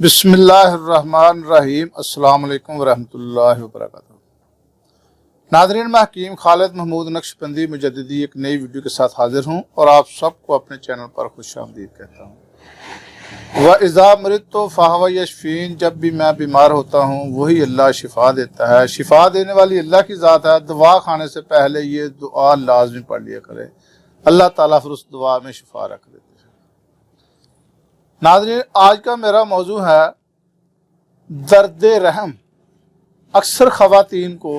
بسم اللہ الرحمن الرحیم۔ السلام علیکم ورحمۃ اللہ وبرکاتہ۔ ناظرین، میں حکیم خالد محمود نقشبندی مجددی ایک نئی ویڈیو کے ساتھ حاضر ہوں اور آپ سب کو اپنے چینل پر خوش آمدید کہتا ہوں۔ وَإِذَا مَرِضْتُ فَهُوَ يَشْفِينِ، جب بھی میں بیمار ہوتا ہوں وہی اللہ شفا دیتا ہے۔ شفا دینے والی اللہ کی ذات ہے۔ دعا کھانے سے پہلے یہ دعا لازمی پڑھ لیا کرے، اللہ تعالیٰ پھر اس دعا میں شفا رکھ دیتے ہیں۔ ناظرین، آج کا میرا موضوع ہے درد رحم۔ اکثر خواتین کو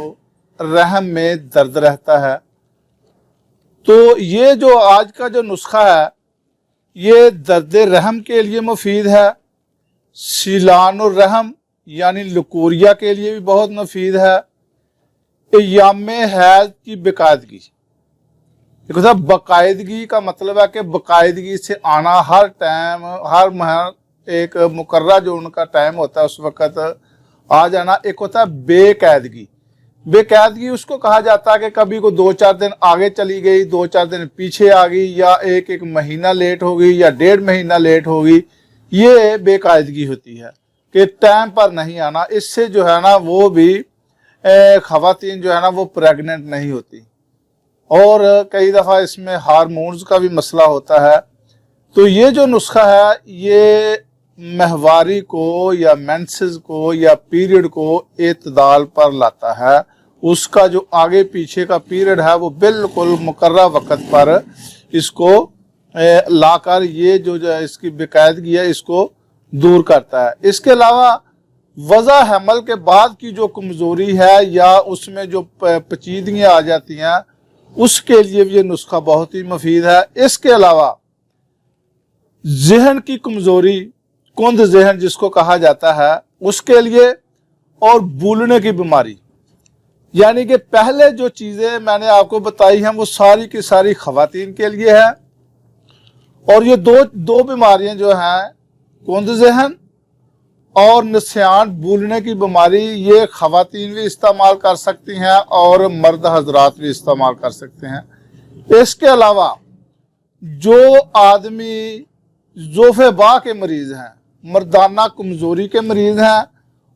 رحم میں درد رہتا ہے، تو یہ جو آج کا جو نسخہ ہے یہ درد رحم کے لیے مفید ہے، سیلان الرحم یعنی لکوریا کے لیے بھی بہت مفید ہے، ایام حیض کی باقاعدگی۔ باقاعدگی کا مطلب ہے کہ باقاعدگی سے آنا، ہر ٹائم ہر ماہ ایک مقررہ جو ان کا ٹائم ہوتا ہے اس وقت آ جانا۔ ایک ہوتا ہے بے قاعدگی۔ بے قاعدگی اس کو کہا جاتا ہے کہ کبھی کو 2-4 دن آگے چلی گئی، 2-4 دن پیچھے آ گئی، یا ایک مہینہ لیٹ ہو گئی یا 1.5 مہینہ لیٹ ہو گئی۔ یہ بے قاعدگی ہوتی ہے کہ ٹائم پر نہیں آنا۔ اس سے جو ہے نا وہ بھی خواتین جو ہے نا وہ پریگننٹ نہیں ہوتی، اور کئی دفعہ اس میں ہارمونز کا بھی مسئلہ ہوتا ہے۔ تو یہ جو نسخہ ہے یہ ماہواری کو یا مینسز کو یا پیریڈ کو اعتدال پر لاتا ہے۔ اس کا جو آگے پیچھے کا پیریڈ ہے وہ بالکل مقررہ وقت پر اس کو لا کر یہ جو اس کی باقاعدگی ہے اس کو دور کرتا ہے۔ اس کے علاوہ وضع حمل کے بعد کی جو کمزوری ہے یا اس میں جو پیچیدگیاں آ جاتی ہیں اس کے لیے بھی یہ نسخہ بہت ہی مفید ہے۔ اس کے علاوہ ذہن کی کمزوری، کند ذہن جس کو کہا جاتا ہے، اس کے لیے، اور بھولنے کی بیماری، یعنی کہ پہلے جو چیزیں میں نے آپ کو بتائی ہیں وہ ساری کی ساری خواتین کے لیے ہے، اور یہ دو بیماریاں جو ہیں کند ذہن اور نسیان بھولنے کی بیماری، یہ خواتین بھی استعمال کر سکتی ہیں اور مرد حضرات بھی استعمال کر سکتے ہیں۔ اس کے علاوہ جو آدمی ذوف با کے مریض ہیں، مردانہ کمزوری کے مریض ہیں،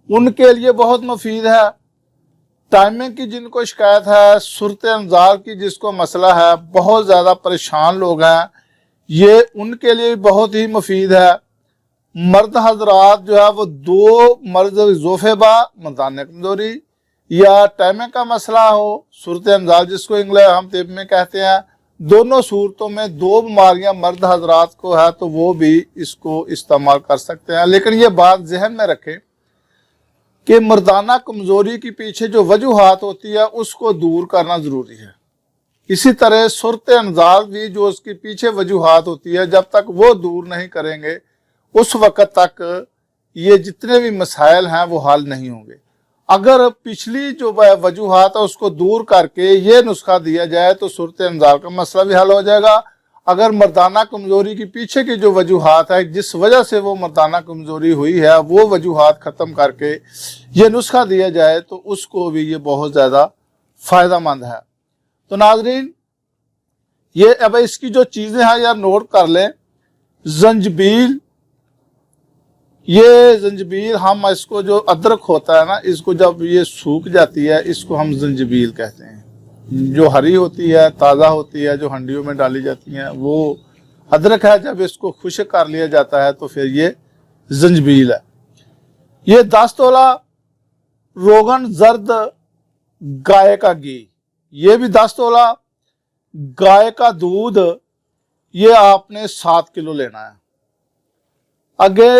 ان کے لیے بہت مفید ہے۔ ٹائمنگ کی جن کو شکایت ہے، صورت انزال کی جس کو مسئلہ ہے، بہت زیادہ پریشان لوگ ہیں، یہ ان کے لیے بھی بہت ہی مفید ہے۔ مرد حضرات جو ہے وہ مرض ذوف با، مردانہ کمزوری، یا ٹائمنگ کا مسئلہ ہو، صورت انزال جس کو ہم طب میں کہتے ہیں، دونوں صورتوں میں 2 بیماریاں مرد حضرات کو ہے تو وہ بھی اس کو استعمال کر سکتے ہیں۔ لیکن یہ بات ذہن میں رکھیں کہ مردانہ کمزوری کے پیچھے جو وجوہات ہوتی ہے اس کو دور کرنا ضروری ہے۔ اسی طرح صورت انزال بھی جو اس کے پیچھے وجوہات ہوتی ہے، جب تک وہ دور نہیں کریں گے اس وقت تک یہ جتنے بھی مسائل ہیں وہ حل نہیں ہوں گے۔ اگر پچھلی جو وجوہات ہے اس کو دور کر کے یہ نسخہ دیا جائے تو صورت انزال کا مسئلہ بھی حل ہو جائے گا۔ اگر مردانہ کمزوری کے پیچھے کی جو وجوہات ہے جس وجہ سے وہ مردانہ کمزوری ہوئی ہے وہ وجوہات ختم کر کے یہ نسخہ دیا جائے تو اس کو بھی یہ بہت زیادہ فائدہ مند ہے۔ تو ناظرین، یہ اب اس کی جو چیزیں ہیں یا نوٹ کر لیں۔ زنجبیل، یہ زنجبیل ہم اس کو جو ادرک ہوتا ہے نا، اس کو جب یہ سوکھ جاتی ہے اس کو ہم زنجبیل کہتے ہیں۔ جو ہری ہوتی ہے، تازہ ہوتی ہے، جو ہنڈیوں میں ڈالی جاتی ہیں وہ ادرک ہے۔ جب اس کو خشک کر لیا جاتا ہے تو پھر یہ زنجبیل ہے۔ یہ 10 تولہ روغن زرد گائے کا گھی، یہ بھی 10 تولہ گائے کا دودھ، یہ آپ نے 7 کلو لینا ہے۔ آگے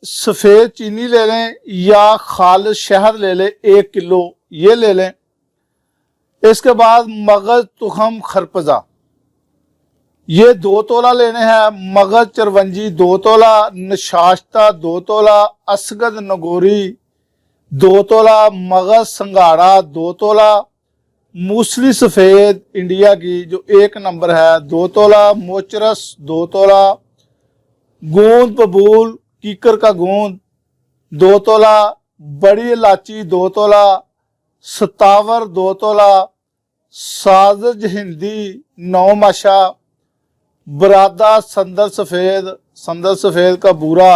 سفید چینی لے لیں یا خالص شہد لے لیں 1 کلو، یہ لے لیں۔ اس کے بعد مغز تخم خرپزہ، یہ 2 تولہ لینے ہیں۔ مغز چرونجی 2 تولہ، نشاستہ 2 تولہ، اسگد نگوری 2 تولہ، مغز سنگھاڑا 2 تولہ، موسلی سفید انڈیا کی جو 1 نمبر ہے 2 تولہ، موچرس 2 تولہ، گوند ببول کیکر کا گوند 2 تولہ، بڑی الائچی 2 تولہ، ستاور 2 تولہ، سازج ہندی 9 ماشا، برادہ سندر سفید کا بورا